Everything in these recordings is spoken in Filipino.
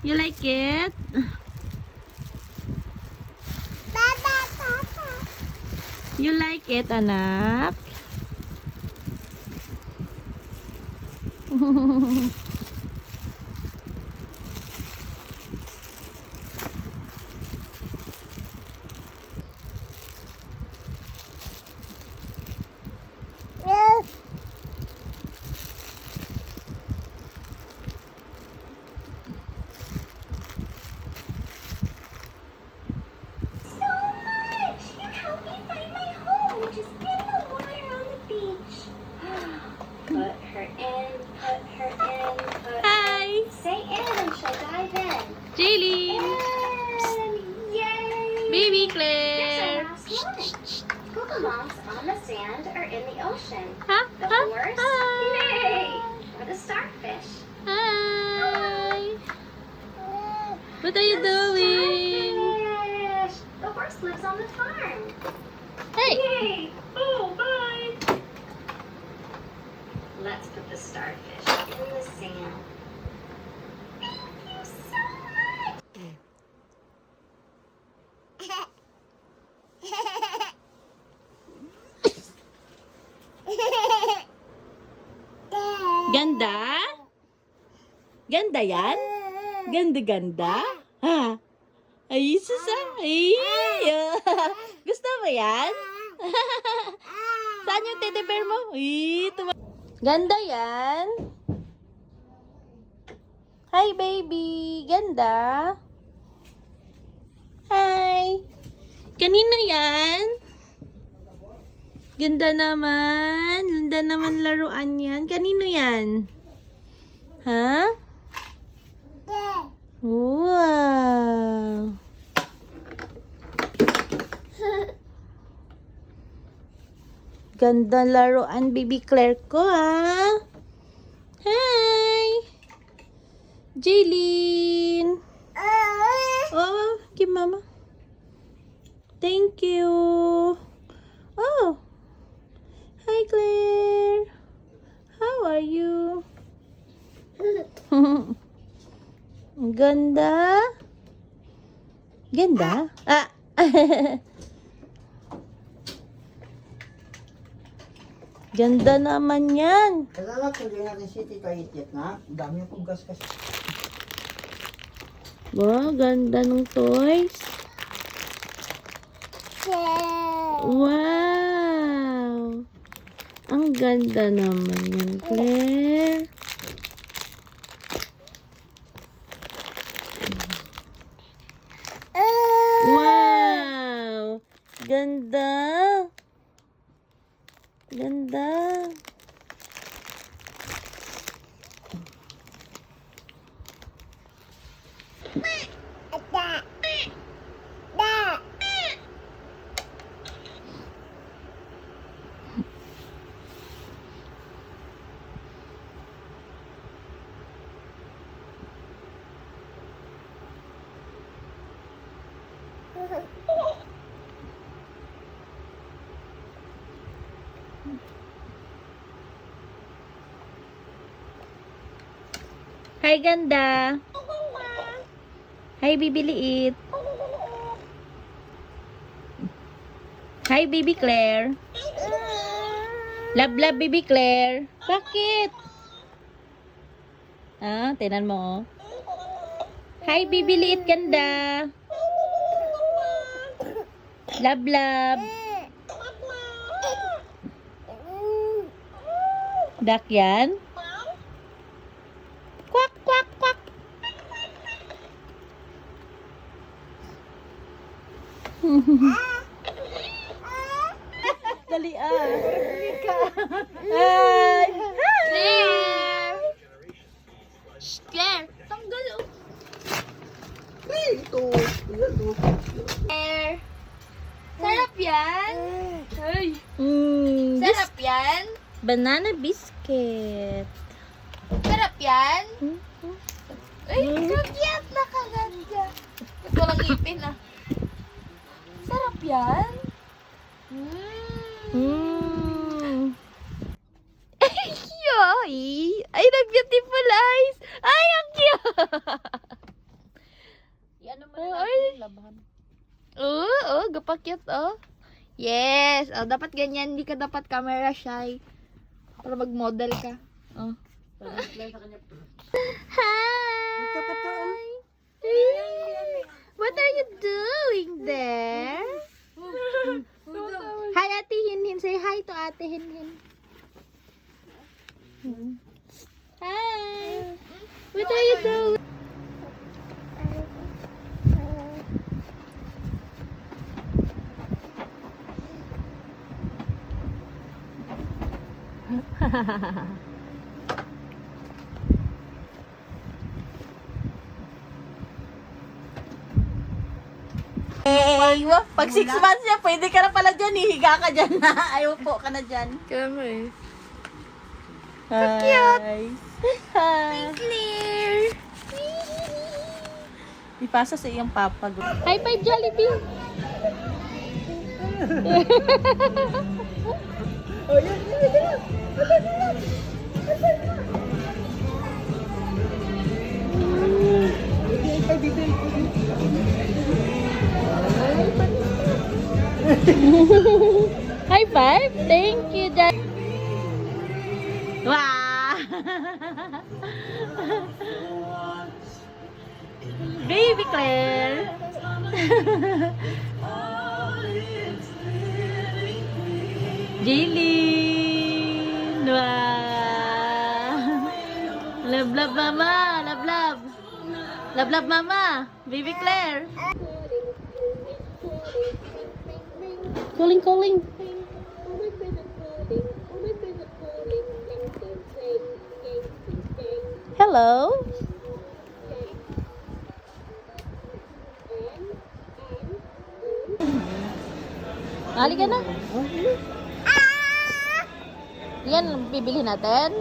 You like it? You like it, anak? Hi! Say in and she'll dive in. Jaylene! And yay! Baby Here's Claire! our last one. Kokomoms on the sand or in the ocean. Ha? The Ha? horse, Hi! yay! Or the starfish. Hi! What are you The doing? starfish. The horse lives on the farm. Hey! Yay! Oh, bye! Let's put the starfish in the sand. Thank you so much! Ganda? Ganda yan? Ganda-ganda? Ha? Ay, susa. Ay, gusto mo yan? Saan yung teddy bear mo? Ay, ganda yan? Hi, baby. Ganda? Hi. Kanino yan? Ganda naman. Ganda naman laruan yan. Kanino yan? Ha? Wow. Ganda laruan, baby Claire ko, ha? Hi! Jaylene! Oh, give mama. Thank you. Oh. Hi, Claire. How are you? Ganda. Ganda? Ah. Ganda naman yan. Kailangan tuloy natin si Tita Itit na. Dami yung gas kasi. Wow, ganda ng toys. Wow. Ang ganda naman yan, Claire. Wow. Ganda. Ganda. Hi, ganda. Hi, baby liit. Hi, baby Claire. Love, love, baby Claire. Bakit? Ah, tinan mo, oh. Hi, baby liit, ganda. Love, love. Dak yan? Kwak, kwak, kwak. Dali ah. Hi. Claire. Shh, Claire. Tanggal oh. Hey, ito. Ayan, ito. Claire. Sarap yan. Ay. Sarap yan. banana biscuit. Sarap yan. Ay, kagyat na kaganda. Ba't walang ipin ah? Sarap yan. Ay, ay, nag-beautiful eyes. Ay, ang cute. Napaka-cute, oh. Yes! Oh, dapat ganyan. Hindi ka dapat camera shy. Para mag-model ka. Oh. Ito ka to. What are you doing there? Hi, Ate Hinhin. Say hi to Ate Hinhin. Hi. What are you doing? Pag 6 months niya, pwede ka na pala dyan. Hihiga ka dyan. Ayaw po ka na dyan. Kamo eh. Cute. Hi. Clear. Ipasa sa iyong papa. High five, Jollibee. High five. Thank you, Dad. Wow! Baby Claire! Jaylin! Wow! Love, love, mama! Love, love! Love, love, mama! Baby Claire! Calling, calling! Hello? Halika na. Yan, bibilhin natin.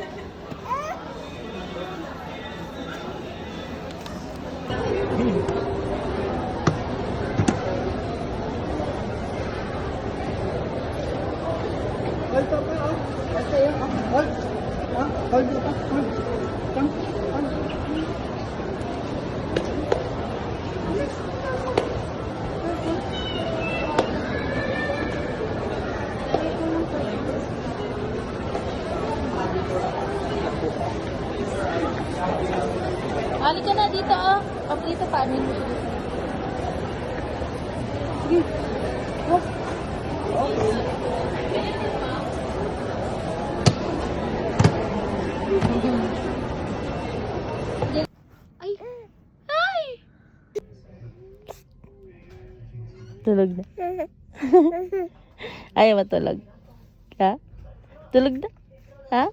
Hold pa pa, oh. Hold sa'yo, oh. Hold. Oh, hold dito. Hold. Come. Hold. Halika na dito, oh. Dito, paano mo siya dito? Ay! Ay! Tulog na. Ayaw matulog. Ha? Tulog na? Ha?